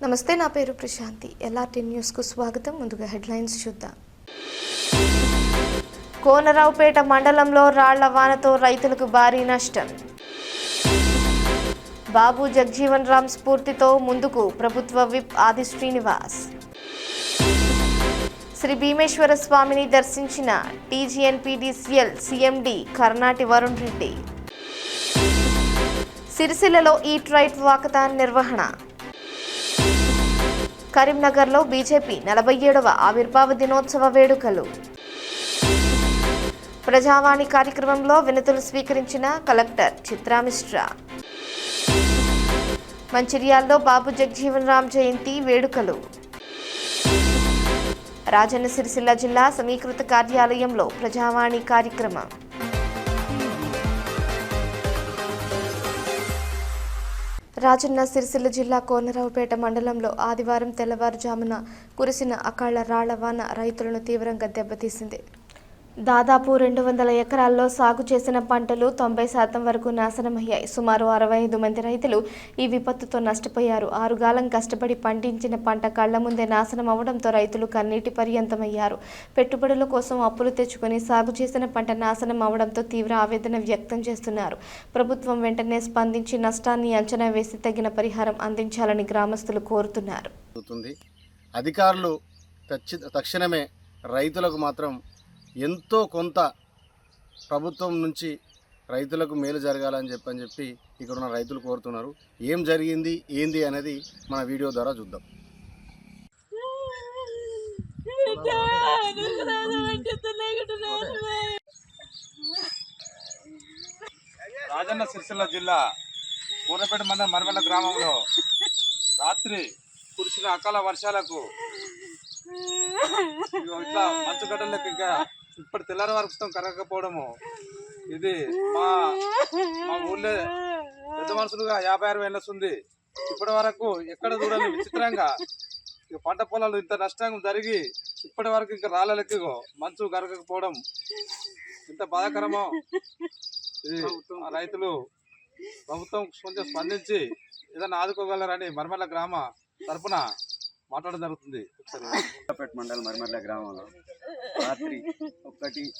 నమస్తే, నా పేరు ప్రశాంతి. ఎల్ఆర్టీ న్యూస్కు స్వాగతం. ముందుగా హెడ్లైన్స్ చూద్దాం. కోనరావుపేట మండలంలో రాళ్ల వానతో రైతులకు భారీ నష్టం. బాబు జగజీవన్ రామ్ స్ఫూర్తితో ముందుకు ప్రభుత్వ విప్ ఆది శ్రీనివాస్. శ్రీ భీమేశ్వర స్వామిని దర్శించిన టీజీఎన్పీడీసీఎల్ సీఎండీ కర్నాటి వరుణ్ రెడ్డి. సిరిసిల్లలో ఈట్ రైట్ వాకథాన్ నిర్వహణ. కరీంనగర్లో బీజేపీ 47వ ఆవిర్భావ దినోత్సవ వేడుకలు. ప్రజావాణి కార్యక్రమంలో వినతులు స్వీకరించిన కలెక్టర్ చిత్రా మిశ్రా. మంచిర్యాలలో బాబు జగజీవన్ రామ్ జయంతి వేడుకలు. రాజన్న సిరిసిల్ల జిల్లా సమీకృత కార్యాలయంలో ప్రజావాణి కార్యక్రమం. రాజన్న సిరిసిల్ల జిల్లా కోనరావుపేట మండలంలో ఆదివారం తెల్లవారుజామున కురిసిన అకాల రాళ్ల వాన రైతులను తీవ్రంగా దెబ్బతీసింది. దాదాపు 200 ఎకరాల్లో సాగు చేసిన పంటలు 90% వరకు నాశనమయ్యాయి. సుమారు 65 మంది రైతులు ఈ విపత్తుతో నష్టపోయారు. 6 కాలం కష్టపడి పండించిన పంట కళ్ల ముందే నాశనం అవడంతో రైతులు కన్నీటి పర్యంతమయ్యారు. పెట్టుబడుల కోసం అప్పులు తెచ్చుకొని సాగు చేసిన పంట నాశనం అవడంతో తీవ్ర ఆవేదన వ్యక్తం చేస్తున్నారు. ప్రభుత్వం వెంటనే స్పందించి నష్టాన్ని అంచనా వేసి తగిన పరిహారం అందించాలని గ్రామస్తులు కోరుతున్నారు. అధికారులు తక్షణమే రైతులకు మాత్రం ఎంతో కొంత ప్రభుత్వం నుంచి రైతులకు మేలు జరగాలని చెప్పి ఇక్కడ ఉన్న రైతులు కోరుతున్నారు. ఏం జరిగింది ఏంది అనేది మన వీడియో ద్వారా చూద్దాం. రాజన్న సిరిసిల్ల జిల్లా కోనరావుపేట మండలం మరిమల్ల గ్రామంలో రాత్రి కురిసిన అకాల వర్షాలకు ఇట్లా మంచుగడ్డలకు ఇంకా ఇప్పటి తెల్లారి వరకు కరగకపోవడము, ఇది మా ఊళ్ళో పెద్ద మనుషులుగా 56 ఏళ్ళ ఉంది. ఇప్పటి వరకు ఎక్కడ చూడాలి విచిత్రంగా పంట పొలాలు ఇంత నష్టం జరిగి ఇప్పటి వరకు ఇంకా రాళ్ళకి మంచు కరగకపోవడం ఇంత బాధాకరమో. ఇది రైతులు ప్రభుత్వం కొంచెం స్పందించి ఏదైనా ఆదుకోగలరని మరిమల్ల గ్రామ తరఫున మాట్లాడడం జరుగుతుంది. కోనరావుపేట మండలం మరిమల్ల గ్రామంలో రాత్రి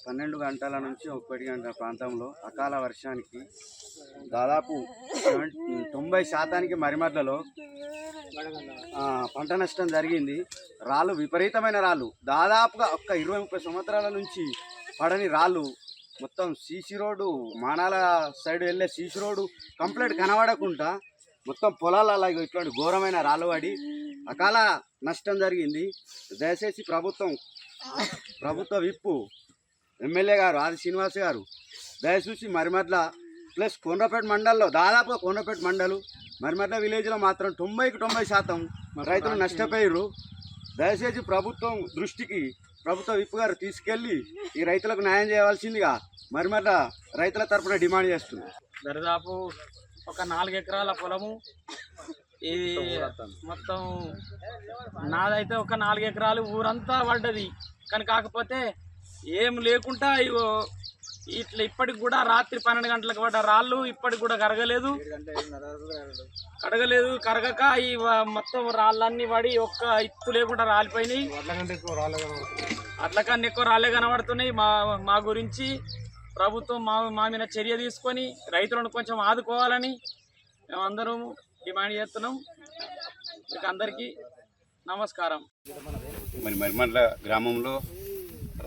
12 గంటల నుంచి 1 గంటల ప్రాంతంలో అకాల వర్షానికి దాదాపు 90% మరిమల్లలో పంట నష్టం జరిగింది. రాళ్ళు విపరీతమైన రాళ్ళు, దాదాపుగా 20-30 సంవత్సరాల నుంచి పడని రాళ్ళు మొత్తం సీసీ రోడ్డు, మానాల సైడ్ వెళ్ళే సీసీ రోడ్డు కంప్లీట్ కనబడకుండా మొత్తం పొలాలలో ఇట్లాంటి ఘోరమైన రాళ్ళు పడి అకాల నష్టం జరిగింది. దయచేసి ప్రభుత్వ విప్పు ఎమ్మెల్యే గారు ఆది శ్రీనివాస్ గారు దయచూసి మరిమల్ల ప్లస్ కోనరావుపేట మండలంలో దాదాపు కోనరావుపేట మండలు మరిమల్ల విలేజ్లో మాత్రం 90% రైతులు నష్టపోయారు. దయచేసి ప్రభుత్వం దృష్టికి ప్రభుత్వ విప్పు గారు తీసుకెళ్ళి ఈ రైతులకు న్యాయం చేయవలసిందిగా మరిమల్ల రైతుల తరఫున డిమాండ్ చేస్తున్నారు. దరిదాపు ఒక 4 ఎకరాల పొలము, ఇది మొత్తం నాదైతే ఒక 4 ఎకరాలు ఊరంతా పడ్డది. కానీ కాకపోతే ఏం లేకుండా ఇట్లా ఇప్పటికి కూడా రాత్రి 12 గంటలకు పడ్డ రాళ్ళు ఇప్పటికి కూడా కరగలేదు. కరగక ఈ మొత్తం రాళ్ళన్నీ పడి ఒక్క ఇత్తు లేకుండా రాలిపోయినాయి. అట్లకన్నా ఎక్కువ రాళ్ళే కనబడుతున్నాయి. మా గురించి ప్రభుత్వం మా మీద చర్య తీసుకొని రైతులను కొంచెం ఆదుకోవాలని మేమందరం డిమాండ్ చేస్తున్నాం. మీకు అందరికీ నమస్కారం. మరి మరిమల్ల గ్రామంలో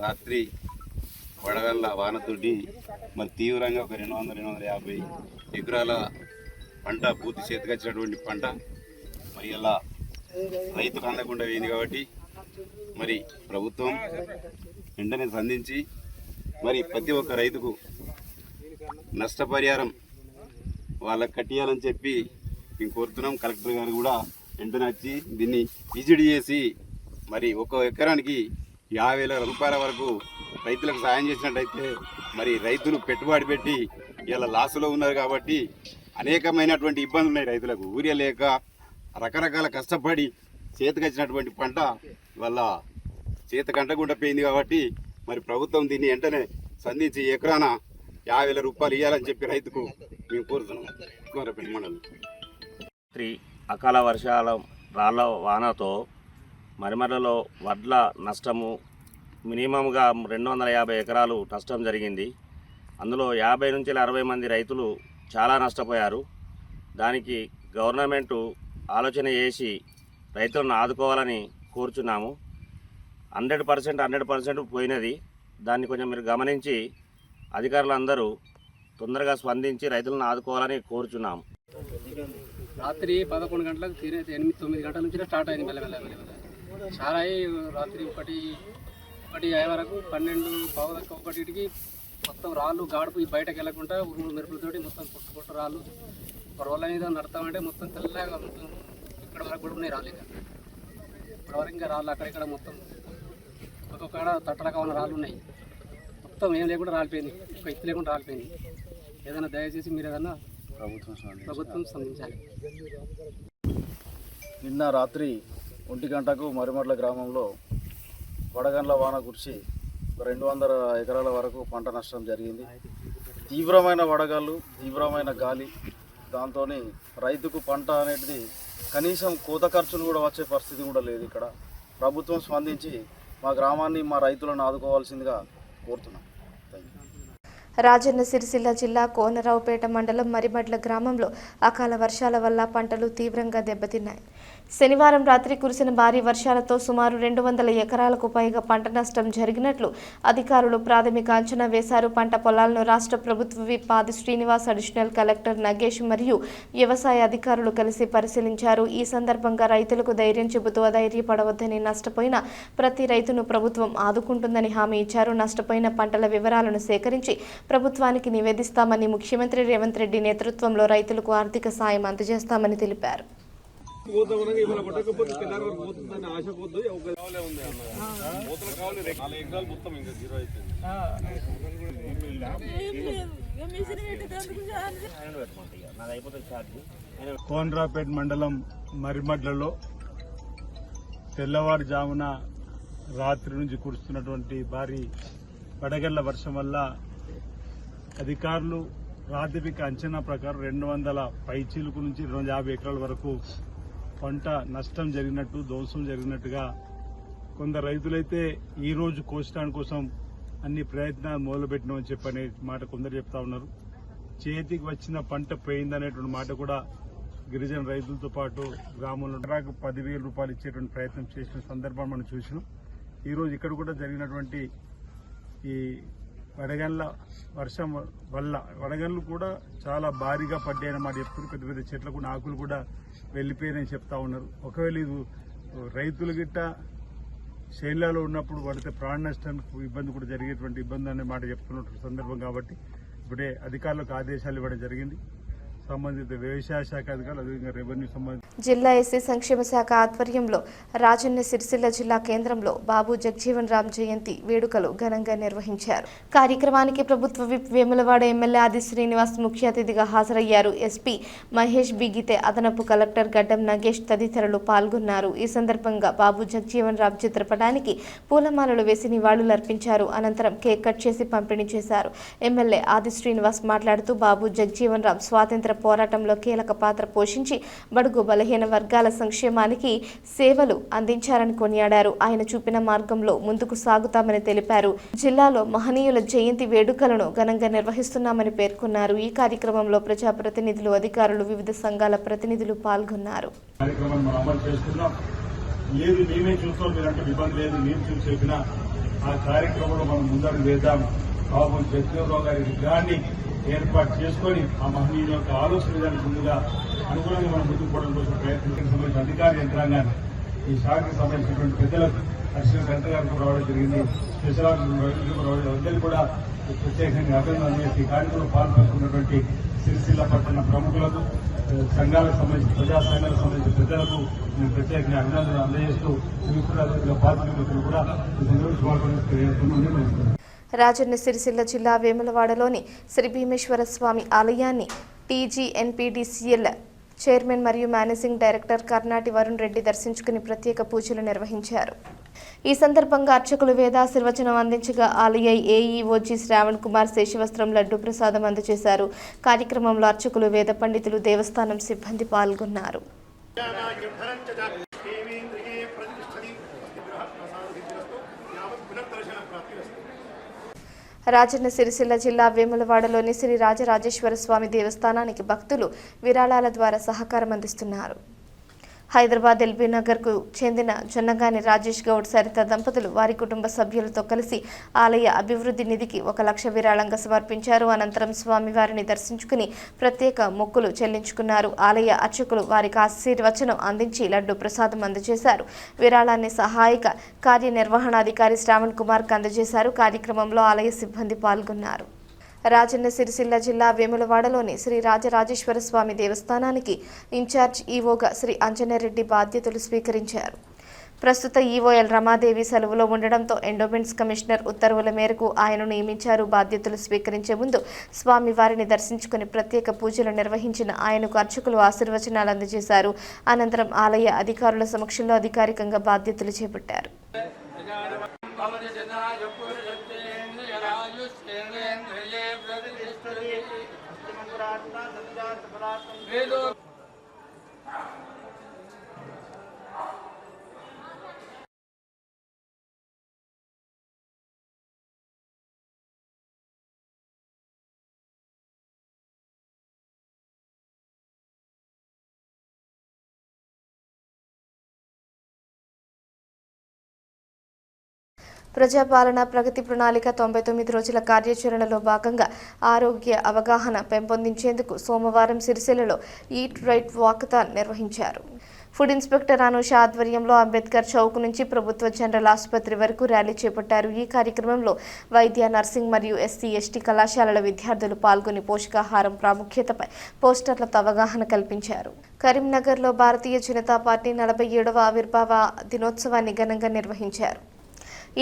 రాత్రి వడగళ్ళ వానతోటి మరి తీవ్రంగా ఒక 200-250 ఎకరాల పంట పూర్తి చేతికొచ్చినటువంటి పంట మరి ఇలా రైతుకు అందకుండా పోయింది. కాబట్టి మరి ప్రభుత్వం వెంటనే స్పందించి మరి ప్రతి ఒక్క రైతుకు నష్టపరిహారం వాళ్ళకి కట్టియాలని చెప్పి మేము కోరుతున్నాం. కలెక్టర్ గారు కూడా వెంటనే వచ్చి దీన్ని విజిట్ చేసి మరి 1 ఎకరానికి 50,000 రూపాయల వరకు రైతులకు సాయం చేసినట్టయితే మరి రైతులు పెట్టుబడి పెట్టి ఇలా లాసులో ఉన్నారు. కాబట్టి అనేకమైనటువంటి ఇబ్బందులు ఉన్నాయి రైతులకు. ఊరియా లేక రకరకాల కష్టపడి చేతికొచ్చినటువంటి పంట వల్ల చేతికంటకుండా పోయింది. కాబట్టి మరి ప్రభుత్వం దీన్ని వెంటనే సంధించి ఎకరాన 50,000 రూపాయలు ఇవ్వాలని చెప్పి రైతుకు మేము కోరుతున్నాం. కోనరావుపేట మండలం అకాల వర్షాల రాళ్ళ వానతో మరిమర్లలో వడ్ల నష్టము మినిమంగా 250 ఎకరాలు నష్టం జరిగింది. అందులో 50 నుంచి 60 మంది రైతులు చాలా నష్టపోయారు. దానికి గవర్నమెంటు ఆలోచన చేసి రైతులను ఆదుకోవాలని కోరుచున్నాము. 100% పోయినది. దాన్ని కొంచెం మీరు గమనించి అధికారులందరూ తొందరగా స్పందించి రైతులను ఆదుకోవాలని కోరుచున్నాము. రాత్రి 11 గంటలకు 8-9 గంటల నుంచి స్టార్ట్ అయింది. మెల్లమెల్ల చాలా రాత్రి 1 వరకు 12 పావులకు 1కి మొత్తం రాళ్ళు గాడుపు బయటకు వెళ్ళకుండా ఉరుములు మెరుపులతోటి మొత్తం పుట్టు రాళ్ళు రోడ్ల మీద నడతామంటే మొత్తం తెల్లగా మొత్తం ఇక్కడ వరకు కూడా ఉన్నాయి రాళ్ళు. ఇక్కడ వరకు ఇంకా రాళ్ళు అక్కడిక్కడ మొత్తం ఒక్కొక్కడ తట్టలుగా ఉన్న రాళ్ళు ఉన్నాయి. మొత్తం ఏం లేకుండా రాలిపోయింది, ఒక ఎత్తు లేకుండా రాలిపోయింది. ఏదైనా దయచేసి మీరు ఏదైనా ప్రభుత్వం స్పందించాలి. నిన్న రాత్రి 1 గంటకు మరిమర్ల గ్రామంలో వడగండ్ల వాన కురిసి 200 ఎకరాల వరకు పంట నష్టం జరిగింది. తీవ్రమైన వడగాళ్ళు, తీవ్రమైన గాలి, దాంతో రైతుకు పంట అనేది కనీసం కోత ఖర్చులు కూడా వచ్చే పరిస్థితి కూడా లేదు. ఇక్కడ ప్రభుత్వం స్పందించి మా గ్రామాన్ని, మా రైతులను ఆదుకోవాల్సిందిగా కోరుతున్నాం. రాజన్న సిరిసిల్ల జిల్లా కోనరావుపేట మండలం మరిమడ్ల గ్రామంలో అకాల వర్షాల వల్ల పంటలు తీవ్రంగా దెబ్బతిన్నాయి. శనివారం రాత్రి కురిసిన భారీ వర్షాలతో సుమారు 200 ఎకరాలకు పైగా పంట నష్టం జరిగినట్లు అధికారులు ప్రాథమిక అంచనా వేశారు. పంట పొలాలను రాష్ట్ర ప్రభుత్వ విప్ ఆది శ్రీనివాస్, అడిషనల్ కలెక్టర్ నగేష్ మరియు వ్యవసాయ అధికారులు కలిసి పరిశీలించారు. ఈ సందర్భంగా రైతులకు ధైర్యం చెబుతూ అధైర్యపడవద్దని, నష్టపోయిన ప్రతి రైతును ప్రభుత్వం ఆదుకుంటుందని హామీ ఇచ్చారు. నష్టపోయిన పంటల వివరాలను సేకరించి ప్రభుత్వానికి నివేదిస్తామని, ముఖ్యమంత్రి రేవంత్ రెడ్డి నేతృత్వంలో రైతులకు ఆర్థిక సాయం అందజేస్తామని తెలిపారు. కోనరావుపేట మండలం మరిమడ్లలో తెల్లవారుజామున రాత్రి నుంచి కురుస్తున్నటువంటి భారీ వడగళ్ల వర్షం వల్ల అధికారులు ప్రాథమిక అంచనా ప్రకారం 200 పైచీలకు నుంచి 250 ఎకరాల వరకు పంట నష్టం జరిగినట్టు, ధ్వంసం జరిగినట్టుగా కొందరు రైతులైతే ఈ రోజు కోసడానికి కోసం అన్ని ప్రయత్నాలు మొదలుపెట్టినామని చెప్పనే మాట కొందరు చెప్తా ఉన్నారు. చేతికి వచ్చిన పంట పోయిందనేటువంటి మాట కూడా గిరిజన రైతులతో పాటు గ్రామంలో 10,000 రూపాయలు ఇచ్చేటువంటి ప్రయత్నం చేసిన సందర్భం మనం చూసినాం. ఈరోజు ఇక్కడ కూడా జరిగినటువంటి ఈ వడగళ్ల వర్షం వల్ల వడగళ్ళు కూడా చాలా భారీగా పడ్డాయని మాట చెప్తున్నారు. పెద్ద పెద్ద చెట్లకు ఆకులు కూడా వెళ్ళిపోయాయని చెప్తా ఉన్నారు. ఒకవేళ ఇది రైతులు గిట్ట శైలాలో ఉన్నప్పుడు పడితే ప్రాణ నష్టానికి ఇబ్బంది కూడా జరిగేటువంటి ఇబ్బంది అనే మాట చెప్తున్నటువంటి సందర్భం కాబట్టి ఇప్పుడే అధికారులకు ఆదేశాలు ఇవ్వడం జరిగింది. సంబంధిత వ్యవసాయ శాఖ అధికారులు, అదేవిధంగా రెవెన్యూ సంబంధించి జిల్లా ఎస్సీ సంక్షేమ శాఖ ఆధ్వర్యంలో రాజన్న సిరిసిల్ల జిల్లా కేంద్రంలో బాబు జగజీవన్ రామ్ జయంతి వేడుకలు ఘనంగా నిర్వహించారు. కార్యక్రమానికి ప్రభుత్వ విప్ వేములవాడ ఎమ్మెల్యే ఆది శ్రీనివాస్ ముఖ్య అతిథిగా హాజరయ్యారు. ఎస్పీ మహేష్ బిగితే, అదనపు కలెక్టర్ గడ్డం నగేష్ తదితరులు పాల్గొన్నారు. ఈ సందర్భంగా బాబు జగజీవన్ రామ్ చిత్రపటానికి పూలమాలలు వేసి నివాళులర్పించారు. అనంతరం కేక్ కట్ చేసి పంపిణీ చేశారు. ఎమ్మెల్యే ఆది శ్రీనివాస్ మాట్లాడుతూ బాబు జగజీవన్ రామ్ స్వాతంత్ర పోరాటంలో కీలక పాత్ర పోషించి బడుగు బలహీన వర్గాల సంక్షేమానికి సేవలు అందించారని కొనియాడారు. ఆయన చూపిన మార్గంలో ముందుకు సాగుతామని తెలిపారు. జిల్లాలో మహనీయుల జయంతి వేడుకలను ఘనంగా నిర్వహిస్తున్నామని పేర్కొన్నారు. ఈ కార్యక్రమంలో ప్రజాప్రతినిధులు, అధికారులు, వివిధ సంఘాల ప్రతినిధులు పాల్గొన్నారు. ఏర్పాటు చేసుకొని ఆ మహనీయుల యొక్క ఆలోచన విధానం ముందుగా అనుగుణంగా మనం ముందుకు పోవడం కోసం ప్రయత్నం సంబంధించిన అధికార యంత్రాంగాన్ని, ఈ శాఖకు సంబంధించినటువంటి పెద్దలకు, అడిషనల్ కలెక్టర్ గారికి రావడం జరిగింది. స్పెషల్ అందరికీ కూడా ప్రత్యేకంగా అభినందనలు చేసి ఈ కార్యక్రమంలో పాల్పంచుకున్నటువంటి సిరిసిల్ల పట్టణ ప్రముఖులకు, సంఘాలకు సంబంధించిన ప్రజా సంఘాలకు సంబంధించిన పెద్దలకు నేను ప్రత్యేకంగా అభినందనలు అందజేస్తూ పాల్గొన్న కూడా రాజన్న సిరిసిల్ల జిల్లా వేములవాడలోని శ్రీ భీమేశ్వర స్వామి ఆలయాన్ని టీజీఎన్పీడీసీఎల్ చైర్మన్ మరియు మేనేజింగ్ డైరెక్టర్ కర్నాటి వరుణ్ రెడ్డి దర్శించుకుని ప్రత్యేక పూజలు నిర్వహించారు. ఈ సందర్భంగా అర్చకులు వేదాశీర్వచనం అందించగా ఆలయ ఏఈఓజీ శ్రావణ్ కుమార్ శేషవస్త్రం లడ్డు ప్రసాదం అందజేశారు. కార్యక్రమంలో అర్చకులు, వేద పండితులు, దేవస్థానం సిబ్బంది పాల్గొన్నారు. రాజన్న సిరిసిల్ల జిల్లా వేములవాడలోని శ్రీ రాజరాజేశ్వర స్వామి దేవస్థానానికి భక్తులు విరాళాల ద్వారా సహకారం అందిస్తున్నారు. హైదరాబాద్ ఎల్బీ నగర్కు చెందిన జొన్నగాని రాజేష్ గౌడ్ సరిత దంపతులు వారి కుటుంబ సభ్యులతో కలిసి ఆలయ అభివృద్ధి నిధికి 1 లక్ష విరాళంగా సమర్పించారు. అనంతరం స్వామివారిని దర్శించుకుని ప్రత్యేక మొక్కులు చెల్లించుకున్నారు. ఆలయ అర్చకులు వారికి ఆశీర్వచనం అందించి లడ్డు ప్రసాదం అందజేశారు. విరాళాన్ని సహాయక కార్యనిర్వహణాధికారి శ్రావణ్ కుమార్కు అందజేశారు. కార్యక్రమంలో ఆలయ సిబ్బంది పాల్గొన్నారు. రాజన్న సిరిసిల్ల జిల్లా వేములవాడలోని శ్రీ రాజరాజేశ్వర స్వామి దేవస్థానానికి ఇన్ఛార్జ్ ఈవోగా శ్రీ అంజనేరెడ్డి బాధ్యతలు స్వీకరించారు. ప్రస్తుత ఈవోఎల్ రమాదేవి సెలవులో ఉండడంతో ఎండోమెంట్స్ కమిషనర్ ఉత్తర్వుల మేరకు ఆయనను నియమించారు. బాధ్యతలు స్వీకరించే ముందు స్వామివారిని దర్శించుకుని ప్రత్యేక పూజలు నిర్వహించిన ఆయనకు అర్చకులు ఆశీర్వచనాలు అందజేశారు. అనంతరం ఆలయ అధికారుల సమక్షంలో అధికారికంగా బాధ్యతలు చేపట్టారు. ప్రజాపాలన ప్రగతి ప్రణాళిక 99 రోజుల కార్యాచరణలో భాగంగా ఆరోగ్య అవగాహన పెంపొందించేందుకు సోమవారం సిరిసిల్లలో ఈట్ రైట్ వాకథాన్ నిర్వహించారు. ఫుడ్ ఇన్స్పెక్టర్ అనూష ఆధ్వర్యంలో అంబేద్కర్ చౌక్ నుంచి ప్రభుత్వ జనరల్ ఆసుపత్రి వరకు ర్యాలీ చేపట్టారు. ఈ కార్యక్రమంలో వైద్య, నర్సింగ్ మరియు ఎస్సీ, ఎస్టీ కళాశాలల విద్యార్థులు పాల్గొని పోషకాహారం ప్రాముఖ్యతపై పోస్టర్లతో అవగాహన కల్పించారు. కరీంనగర్లో భారతీయ జనతా పార్టీ 47వ ఆవిర్భావ దినోత్సవాన్ని ఘనంగా నిర్వహించారు.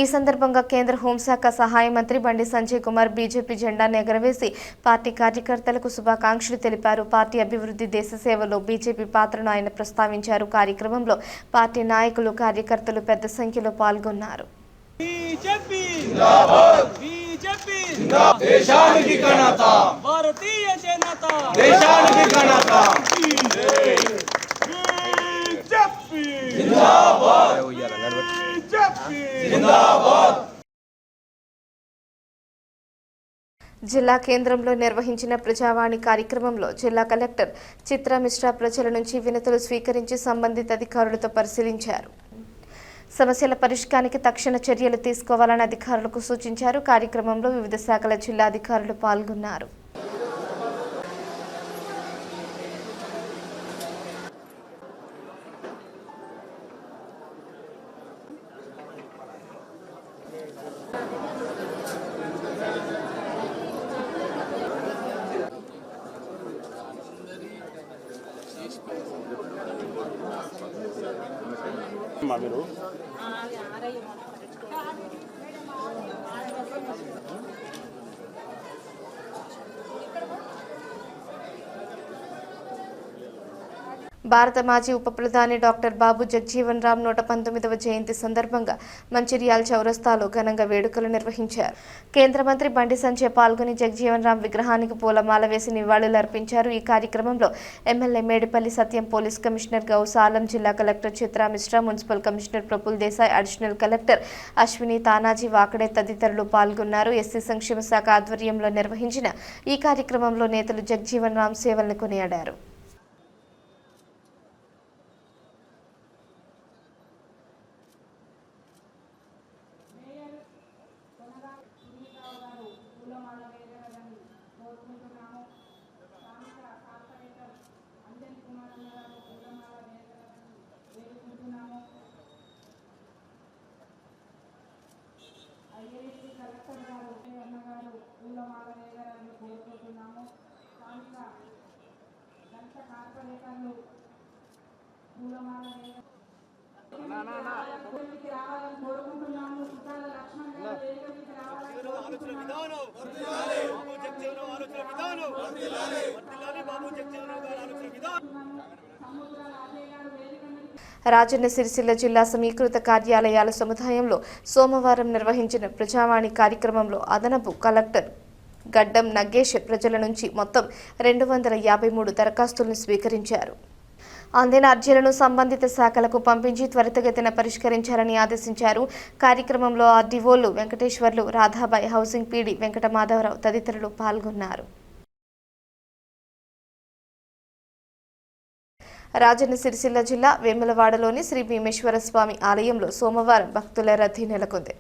ఈ సందర్భంగా కేంద్ర హోంశాఖ సహాయ మంత్రి బండి సంజయ్ కుమార్ బీజేపీ జెండాను ఎగరవేసి పార్టీ కార్యకర్తలకు శుభాకాంక్షలు తెలిపారు. పార్టీ అభివృద్ధి, దేశ సేవలో బీజేపీ పాత్రను ఆయన ప్రస్తావించారు. కార్యక్రమంలో పార్టీ నాయకులు, కార్యకర్తలు పెద్ద సంఖ్యలో పాల్గొన్నారు. జిల్లా కేంద్రంలో నిర్వహించిన ప్రజావాణి కార్యక్రమంలో జిల్లా కలెక్టర్ చిత్రా మిశ్రా ప్రజల నుంచి వినతులు స్వీకరించి సంబంధిత అధికారులతో పరిశీలించారు. సమస్యల పరిష్కారానికి తక్షణ చర్యలు తీసుకోవాలని అధికారులకు సూచించారు. కార్యక్రమంలో వివిధ శాఖల జిల్లా అధికారులు పాల్గొన్నారు. భారత మాజీ ఉప ప్రధాని డాక్టర్ బాబు జగ్జీవన్ రామ్ 119వ జయంతి సందర్భంగా మంచిర్యాల చౌరస్తాలో ఘనంగా వేడుకలు నిర్వహించారు. కేంద్ర మంత్రి బండి సంజయ్ పాల్గొని జగ్జీవన్ రామ్ విగ్రహానికి పూలమాల వేసి నివాళులర్పించారు. ఈ కార్యక్రమంలో ఎమ్మెల్యే మేడిపల్లి సత్యం, పోలీస్ కమిషనర్ గౌస్ ఆలం, జిల్లా collector Chitra Mishra, municipal commissioner Praful Desai, additional collector Ashwini, Tanaji Wakade తదితరులు పాల్గొన్నారు. ఎస్సీ సంక్షేమ శాఖ ఆధ్వర్యంలో నిర్వహించిన ఈ కార్యక్రమంలో నేతలు జగ్జీవన్ రామ్ సేవలను కొనియాడారు. రాజన్న సిరిసిల్ల జిల్లా సమీకృత కార్యాలయాల సముదాయంలో సోమవారం నిర్వహించిన ప్రజావాణి కార్యక్రమంలో అదనపు కలెక్టర్ గడ్డం నగేష్ ప్రజల నుంచి మొత్తం 253 దరఖాస్తులను స్వీకరించారు. అందిన అర్జీలను సంబంధిత శాఖలకు పంపించి త్వరితగతిన పరిష్కరించాలని ఆదేశించారు. కార్యక్రమంలో ఆర్డీఓలు వెంకటేశ్వర్లు, రాధాబాయి, హౌసింగ్ పీడీ వెంకట మాధవరావు తదితరులు పాల్గొన్నారు. రాజన్న సిరిసిల్ల జిల్లా వేములవాడలోని శ్రీ భీమేశ్వర స్వామి ఆలయంలో సోమవారం భక్తుల రద్దీ నెలకొంది.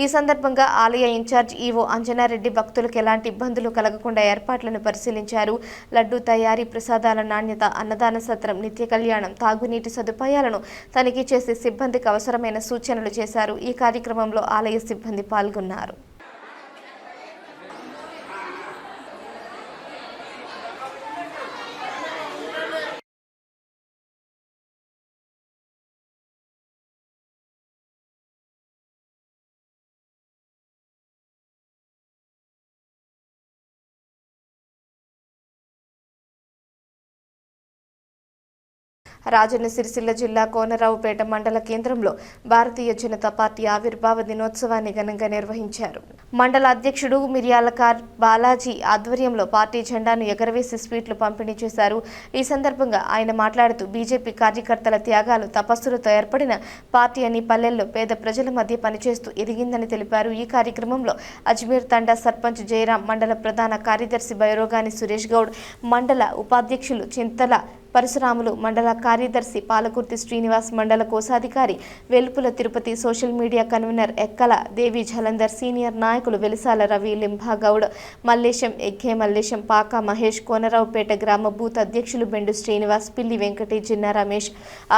ఈ సందర్భంగా ఆలయ ఇన్ఛార్జ్ ఈవో అంజనారెడ్డి భక్తులకు ఎలాంటి ఇబ్బందులు కలగకుండా ఏర్పాట్లను పరిశీలించారు. లడ్డూ తయారీ, ప్రసాదాల నాణ్యత, అన్నదాన సత్రం, నిత్య కళ్యాణం, తాగునీటి సదుపాయాలను తనిఖీ చేసి సిబ్బందికి అవసరమైన సూచనలు చేశారు. ఈ కార్యక్రమంలో ఆలయ సిబ్బంది పాల్గొన్నారు. రాజన్న సిరిసిల్ల జిల్లా కోనరావుపేట మండల కేంద్రంలో భారతీయ జనతా పార్టీ ఆవిర్భావ దినోత్సవాన్ని ఘనంగా నిర్వహించారు. మండల అధ్యక్షుడు మిర్యాలకార్ బాలాజీ ఆధ్వర్యంలో పార్టీ జెండాను ఎగరవేసి స్వీట్లు పంపిణీ చేశారు. ఈ సందర్భంగా ఆయన మాట్లాడుతూ బీజేపీ కార్యకర్తల త్యాగాలు, తపస్సులతో ఏర్పడిన పార్టీ అని పల్లెల్లో పేద ప్రజల మధ్య పనిచేస్తూ ఎదిగిందని తెలిపారు. ఈ కార్యక్రమంలో అజ్మీర్ తండా సర్పంచ్ జయరాం, మండల ప్రధాన కార్యదర్శి బైరోగాని సురేష్ గౌడ్, మండల ఉపాధ్యక్షులు చింతల పరశురాములు, మండల కార్యదర్శి పాలకుర్తి శ్రీనివాస్, మండల కోశాధికారి వెలుపుల తిరుపతి, సోషల్ మీడియా కన్వీనర్ ఎక్కల దేవి జలంధర్, సీనియర్ నాయకులు వెలిసాల రవి, లింభాగౌడ్, మల్లేశం, ఎగ్గే మల్లేశం, పాక మహేష్, కోనరావుపేట గ్రామ బూత్ అధ్యక్షులు బెండు శ్రీనివాస్, పిల్లి వెంకటి, జిన్నా రమేష్,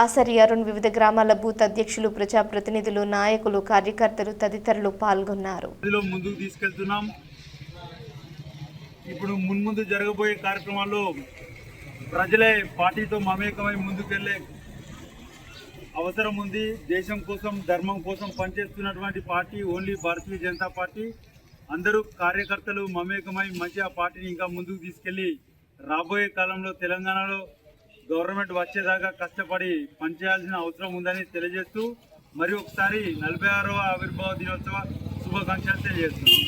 ఆసరి అరుణ్, వివిధ గ్రామాల బూత్ అధ్యక్షులు, ప్రజాప్రతినిధులు, నాయకులు, కార్యకర్తలు తదితరులు పాల్గొన్నారు. ముందుకు తీసుకెళ్తున్నాం. ఇప్పుడు మున్ముందు జరగబోయే కార్యక్రమాల్లో ప్రజలే పార్టీతో మమేకమై ముందుకెళ్లే అవసరం ఉంది. దేశం కోసం, ధర్మం కోసం పనిచేస్తున్నటువంటి party only Bharatiya Janata party. అందరూ కార్యకర్తలు మమేకమై మంచిగా పార్టీని ఇంకా ముందుకు తీసుకెళ్లి రాబోయే కాలంలో తెలంగాణలో గవర్నమెంట్ వచ్చేదాకా కష్టపడి పనిచేయాల్సిన అవసరం ఉందని తెలియజేస్తూ మరి ఒకసారి 46వ ఆవిర్భావ దినోత్సవ శుభాకాంక్షలు తెలియజేస్తున్నాం.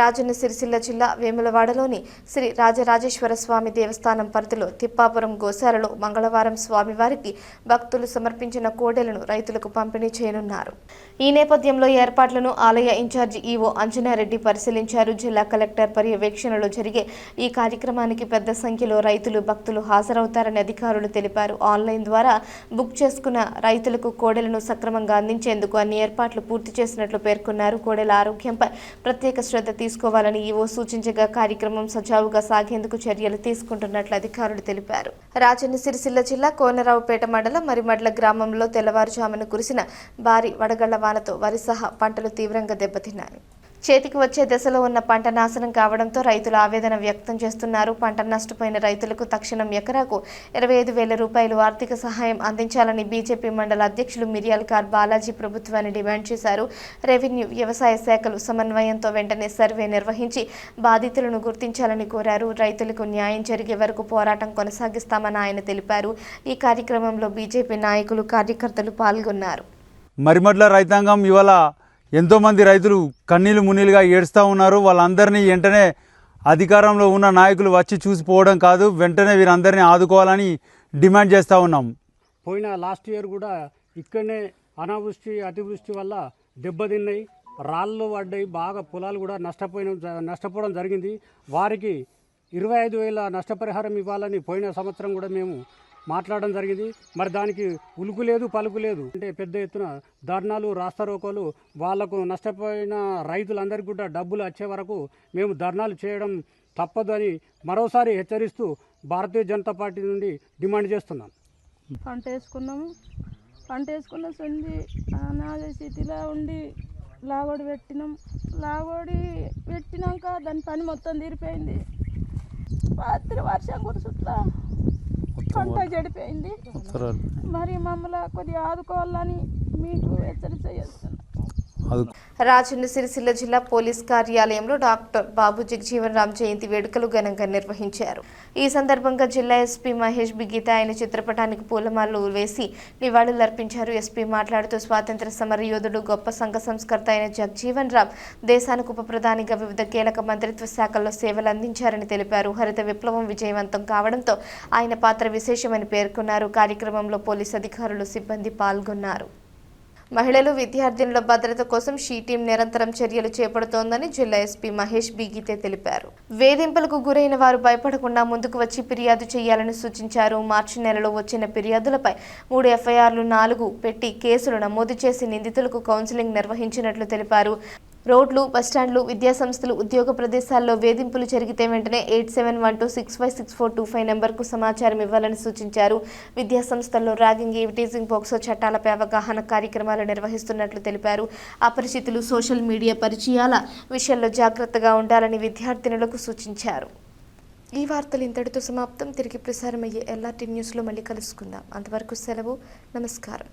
రాజన్న సిరిసిల్ల జిల్లా వేములవాడలోని శ్రీ రాజరాజేశ్వర స్వామి దేవస్థానం పరిధిలో తిప్పాపురం గోశాలలో మంగళవారం స్వామివారికి భక్తులు సమర్పించిన కోడెలను రైతులకు పంపిణీ చేయనున్నారు. ఈ నేపథ్యంలో ఏర్పాట్లను ఆలయ ఇన్ఛార్జి ఈవో అంజనారెడ్డి పరిశీలించారు. జిల్లా కలెక్టర్ పర్యవేక్షణలో జరిగే ఈ కార్యక్రమానికి పెద్ద సంఖ్యలో రైతులు, భక్తులు హాజరవుతారని అధికారులు తెలిపారు. ఆన్లైన్ ద్వారా బుక్ చేసుకున్న రైతులకు కోడెలను సక్రమంగా అందించేందుకు అన్ని ఏర్పాట్లు పూర్తి చేసినట్లు పేర్కొన్నారు. కోడెల ఆరోగ్యంపై ప్రత్యేక శ్రద్ధ తీసుకోవాలని ఈవో సూచించగా కార్యక్రమం సజావుగా సాగేందుకు చర్యలు తీసుకుంటున్నట్లు అధికారులు తెలిపారు. రాజన్న సిరిసిల్ల జిల్లా కోనరావుపేట మండలం మరిమడ్ల గ్రామంలో తెల్లవారుజామున కురిసిన భారీ వడగళ్ల వానతో వరి సహా పంటలు తీవ్రంగా దెబ్బతిన్నాయి. చేతికి వచ్చే దశలో ఉన్న పంట నాశనం కావడంతో రైతులు ఆవేదన వ్యక్తం చేస్తున్నారు. పంట నష్టపోయిన రైతులకు తక్షణం ఎకరాకు 25,000 రూపాయలు ఆర్థిక సహాయం అందించాలని బీజేపీ మండల అధ్యక్షులు మిర్యాలకార్ బాలాజీ ప్రభుత్వాన్ని డిమాండ్ చేశారు. రెవెన్యూ, వ్యవసాయ శాఖలు సమన్వయంతో వెంటనే సర్వే నిర్వహించి బాధితులను గుర్తించాలని కోరారు. రైతులకు న్యాయం జరిగే వరకు పోరాటం కొనసాగిస్తామని ఆయన తెలిపారు. ఈ కార్యక్రమంలో బీజేపీ నాయకులు, కార్యకర్తలు పాల్గొన్నారు. మరిమడ్ల రైతాంగం ఇవాళ ఎంతోమంది రైతులు కన్నీళ్ళు మున్నీలుగా ఏడుస్తూ ఉన్నారు. వాళ్ళందరినీ వెంటనే అధికారంలో ఉన్న నాయకులు వచ్చి చూసిపోవడం కాదు, వెంటనే వీరందరినీ ఆదుకోవాలని డిమాండ్ చేస్తూ ఉన్నాం. పోయిన లాస్ట్ ఇయర్ కూడా ఇక్కడనే అనావృష్టి, అతివృష్టి వల్ల దెబ్బతిన్నాయి, రాళ్ళు పడ్డాయి, బాగా పొలాలు కూడా నష్టపోవడం జరిగింది. వారికి 25,000 నష్టపరిహారం ఇవ్వాలని పోయిన సంవత్సరం కూడా మేము మాట్లాడడం జరిగింది. మరి దానికి ఉలుకు లేదు, పలుకు లేదు. అంటే పెద్ద ఎత్తున ధర్నాలు, రాస్తారోకోలు, వాళ్లకు నష్టపోయిన రైతులందరికీ కూడా డబ్బులు వచ్చే వరకు మేము ధర్నాలు చేయడం తప్పదు అని మరోసారి హెచ్చరిస్తూ భారతీయ జనతా పార్టీ నుండి డిమాండ్ చేస్తున్నాం. పంట వేసుకున్న సొంది అనాథ స్థితిలో ఉండి లాగోడి పెట్టినాక దాని పని మొత్తం తీరిపోయింది. రాత్రి వర్షం కురుసుట్లా పంట చెడిపోయింది. మరి మమ్మల్ని కొద్దిగా ఆదుకోవాలని మీకు హెచ్చరిక చేస్తున్నాం. రాజన్న సిరిసిల్ల జిల్లా పోలీస్ కార్యాలయంలో డాక్టర్ బాబు జగజీవన్ రామ్ జయంతి వేడుకలు ఘనంగా నిర్వహించారు. ఈ సందర్భంగా జిల్లా ఎస్పీ మహేష్ బిగీత ఆయన చిత్రపటానికి పూలమాలలు వేసి నివాళులర్పించారు. ఎస్పీ మాట్లాడుతూ స్వాతంత్ర సమర యోధుడు, గొప్ప సంఘ సంస్కర్త అయిన జగజీవన్ రామ్ దేశానికి ఉప ప్రధానిగా వివిధ కీలక మంత్రిత్వ శాఖల్లో సేవలు అందించారని తెలిపారు. హరిత విప్లవం విజయవంతం కావడంతో ఆయన పాత్ర విశేషమని పేర్కొన్నారు. కార్యక్రమంలో పోలీస్ అధికారులు, సిబ్బంది పాల్గొన్నారు. మహిళలు, విద్యార్థినుల భద్రత కోసం షీ టీం నిరంతరం చర్యలు చేపడుతోందని జిల్లా ఎస్పీ మహేష్ బిగీతే తెలిపారు. వేధింపులకు గురైన వారు భయపడకుండా ముందుకు వచ్చి ఫిర్యాదు చేయాలని సూచించారు. మార్చి నెలలో వచ్చిన ఫిర్యాదులపై 3 ఎఫ్ఐఆర్లు 4 పెట్టి కేసులు నమోదు చేసి నిందితులకు కౌన్సిలింగ్ నిర్వహించినట్లు తెలిపారు. రోడ్లు, బస్టాండ్లు, విద్యాసంస్థలు, ఉద్యోగ ప్రదేశాల్లో వేధింపులు జరిగితే వెంటనే 8712656425 నెంబర్కు సమాచారం ఇవ్వాలని సూచించారు. విద్యాసంస్థల్లో ర్యాగింగ్, ఈవిటీజింగ్, పోక్సో చట్టాలపై అవగాహన కార్యక్రమాలు నిర్వహిస్తున్నట్లు తెలిపారు. అపరిచితులు, సోషల్ మీడియా పరిచయాల విషయంలో జాగ్రత్తగా ఉండాలని విద్యార్థినులకు సూచించారు. ఈ వార్తలు ఇంతటితో సమాప్తం. తిరిగి ప్రసారమయ్యే LRT న్యూస్లో మళ్ళీ కలుసుకుందాం. అంతవరకు సెలవు. నమస్కారం.